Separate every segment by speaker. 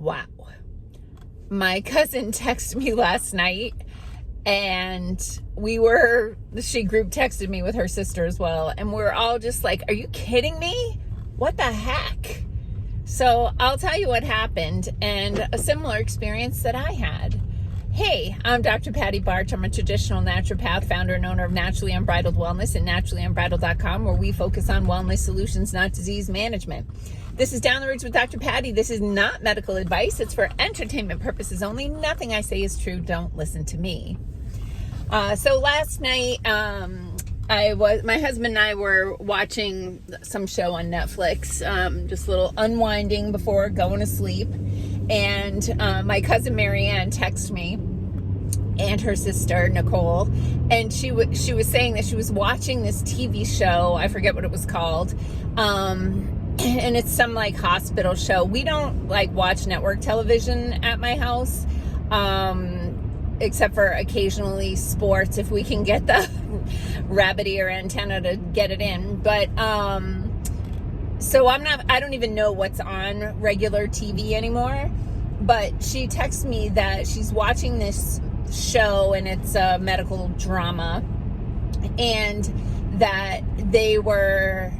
Speaker 1: Wow. My cousin texted me last night, and she group texted me with her sister as well, and we're all just like, are you kidding me? What the heck? So I'll tell you what happened and a similar experience that I had. Hey, I'm Dr. Patty Barch. I'm a traditional naturopath, founder and owner of Naturally Unbridled Wellness and naturallyunbridled.com, where we focus on wellness solutions, not disease management. This is Down the Ridge with Dr. Patty. This is not medical advice. It's for entertainment purposes only. Nothing I say is true. Don't listen to me. So last night, my husband and I were watching some show on Netflix, just a little unwinding before going to sleep. And my cousin Marianne texted me and her sister Nicole, and she was saying that she was watching this TV show. I forget what it was called. And it's some like hospital show. We don't like watch network television at my house, except for occasionally sports if we can get the rabbit ear antenna to get it in. But so I don't even know what's on regular TV anymore. But she texted me that she's watching this show and it's a medical drama, and that they were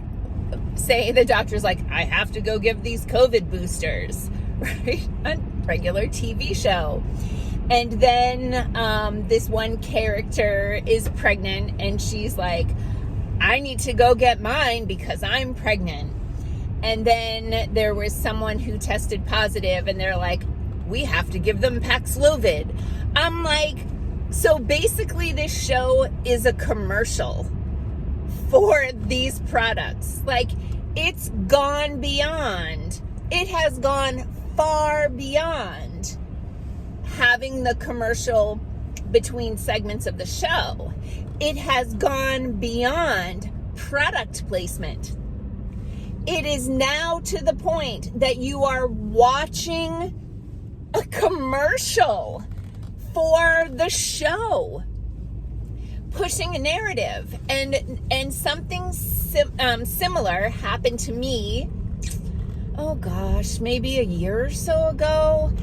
Speaker 1: saying, the doctor's like, I have to go give these COVID boosters, right? A regular TV show. And then this one character is pregnant, and she's like, I need to go get mine because I'm pregnant. And then there was someone who tested positive, and they're like, we have to give them Paxlovid. I'm like, so basically this show is a commercial for these products. Like, it's gone beyond. It has gone far beyond having the commercial between segments of the show. It has gone beyond product placement. It is now to the point that you are watching a commercial for the show, pushing a narrative. And something similar happened to me, oh gosh, maybe a year or so ago.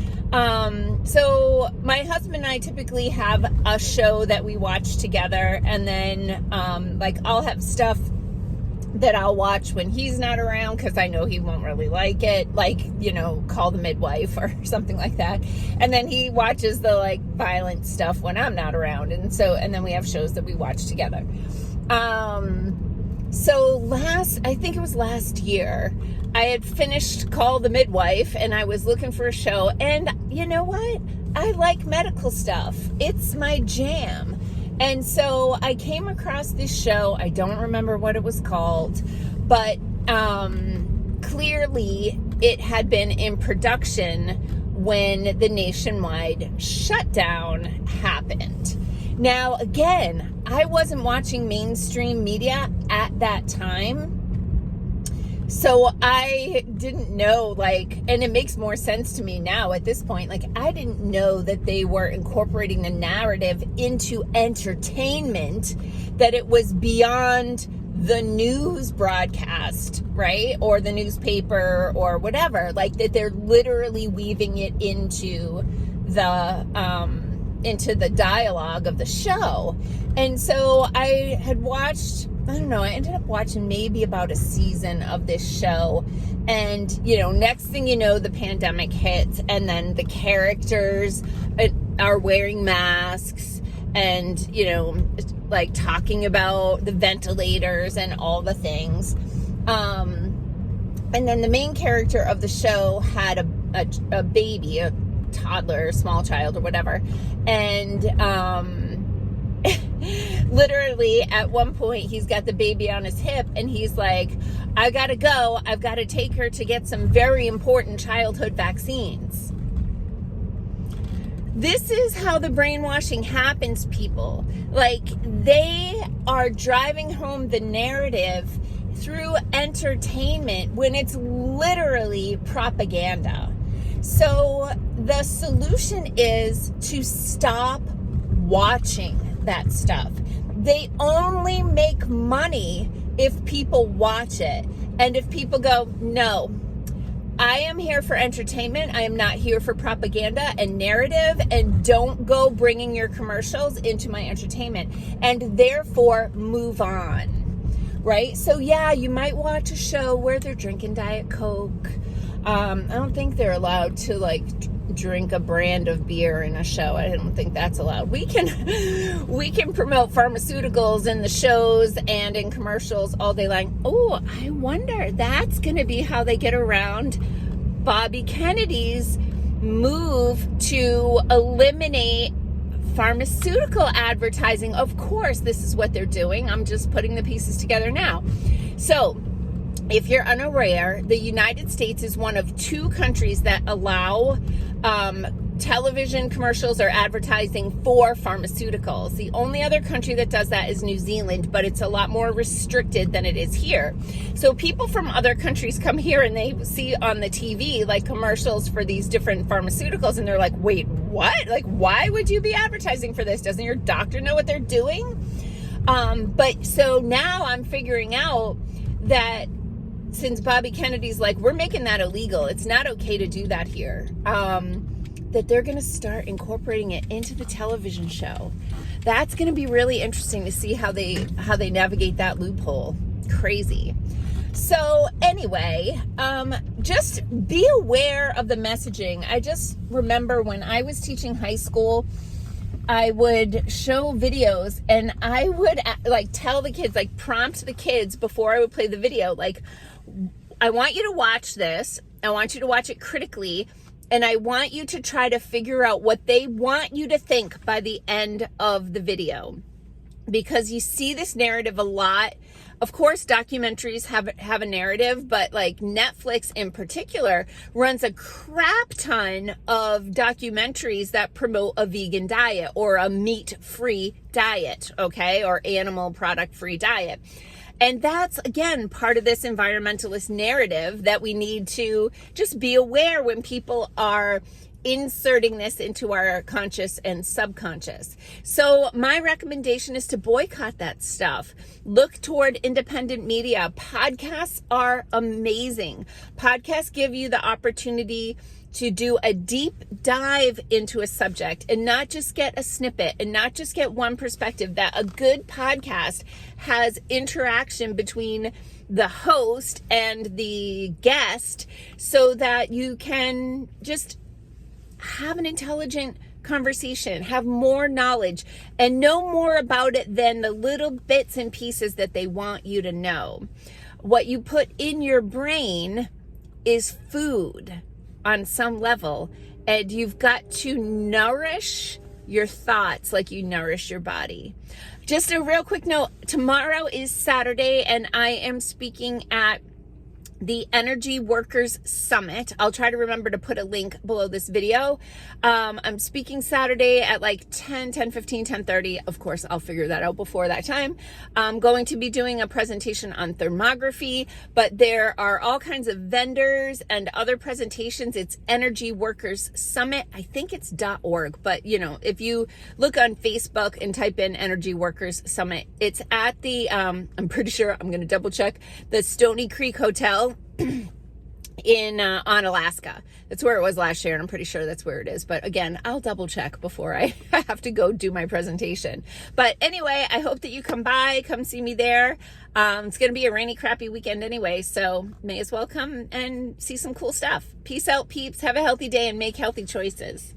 Speaker 1: So my husband and I typically have a show that we watch together, and then like I'll have stuff that I'll watch when he's not around because I know he won't really like it, like, you know, Call the Midwife or something like that. And then he watches the like violent stuff when I'm not around, and then we have shows that we watch together. So I think it was last year, I had finished Call the Midwife, and I was looking for a show, and you know what? I like medical stuff. It's my jam. And so I came across this show. I don't remember what it was called, but clearly it had been in production when the nationwide shutdown happened. Now, again, I wasn't watching mainstream media at that time, so I didn't know, like, and it makes more sense to me now at this point, like, I didn't know that they were incorporating the narrative into entertainment, that it was beyond the news broadcast, right? Or the newspaper or whatever, like that they're literally weaving it into the dialogue of the show. And so I had watched, I don't know, I ended up watching maybe about a season of this show. And, you know, next thing you know, the pandemic hits, and then the characters are wearing masks and, you know, like talking about the ventilators and all the things. And then the main character of the show had a baby, a toddler, small child or whatever. And, literally at one point he's got the baby on his hip, and he's like, I gotta go, I've got to take her to get some very important childhood vaccines. This is how the brainwashing happens, people. Like, they are driving home the narrative through entertainment when it's literally propaganda. So the solution is to stop watching that stuff. They only make money if people watch it. And if people go, no, I am here for entertainment. I am not here for propaganda and narrative, and don't go bringing your commercials into my entertainment, and therefore move on, right? So yeah, you might watch a show where they're drinking Diet Coke. I don't think they're allowed to like drink a brand of beer in a show. I don't think that's allowed. We can promote pharmaceuticals in the shows and in commercials all day long. Oh, I wonder, that's going to be how they get around Bobby Kennedy's move to eliminate pharmaceutical advertising. Of course, this is what they're doing. I'm just putting the pieces together now. So, if you're unaware, the United States is one of 2 countries that allow television commercials or advertising for pharmaceuticals. The only other country that does that is New Zealand, but it's a lot more restricted than it is here. So people from other countries come here and they see on the TV like commercials for these different pharmaceuticals, and they're like, wait, what? Like, why would you be advertising for this? Doesn't your doctor know what they're doing? But so now I'm figuring out that since Bobby Kennedy's like, we're making that illegal, it's not okay to do that here, that they're going to start incorporating it into the television show. That's going to be really interesting to see how they navigate that loophole. Crazy. So anyway, just be aware of the messaging. I just remember when I was teaching high school, I would show videos and I would like tell the kids, like prompt the kids before I would play the video, like, I want you to watch this. I want you to watch it critically. And I want you to try to figure out what they want you to think by the end of the video. Because you see this narrative a lot. Of course, documentaries have a narrative, but like Netflix in particular runs a crap ton of documentaries that promote a vegan diet or a meat-free diet, okay, or animal product-free diet. And that's, again, part of this environmentalist narrative that we need to just be aware when people are inserting this into our conscious and subconscious. So my recommendation is to boycott that stuff. Look toward independent media. Podcasts are amazing. Podcasts give you the opportunity to do a deep dive into a subject and not just get a snippet and not just get one perspective. That a good podcast has interaction between the host and the guest so that you can just have an intelligent conversation, have more knowledge, and know more about it than the little bits and pieces that they want you to know. What you put in your brain is food on some level, and you've got to nourish your thoughts like you nourish your body. Just a real quick note, tomorrow is Saturday, and I am speaking at the Energy Workers Summit. I'll try to remember to put a link below this video. I'm speaking Saturday at like 10:15, 10:30. Of course, I'll figure that out before that time. I'm going to be doing a presentation on thermography, but there are all kinds of vendors and other presentations. It's Energy Workers Summit. I think it's .org, but you know, if you look on Facebook and type in Energy Workers Summit, it's at the, I'm pretty sure, I'm going to double check, the Stony Creek Hotel in on Alaska. That's where it was last year, and I'm pretty sure that's where it is. But again, I'll double check before I have to go do my presentation. But anyway, I hope that you come by, come see me there. It's going to be a rainy, crappy weekend anyway, so may as well come and see some cool stuff. Peace out, peeps. Have a healthy day and make healthy choices.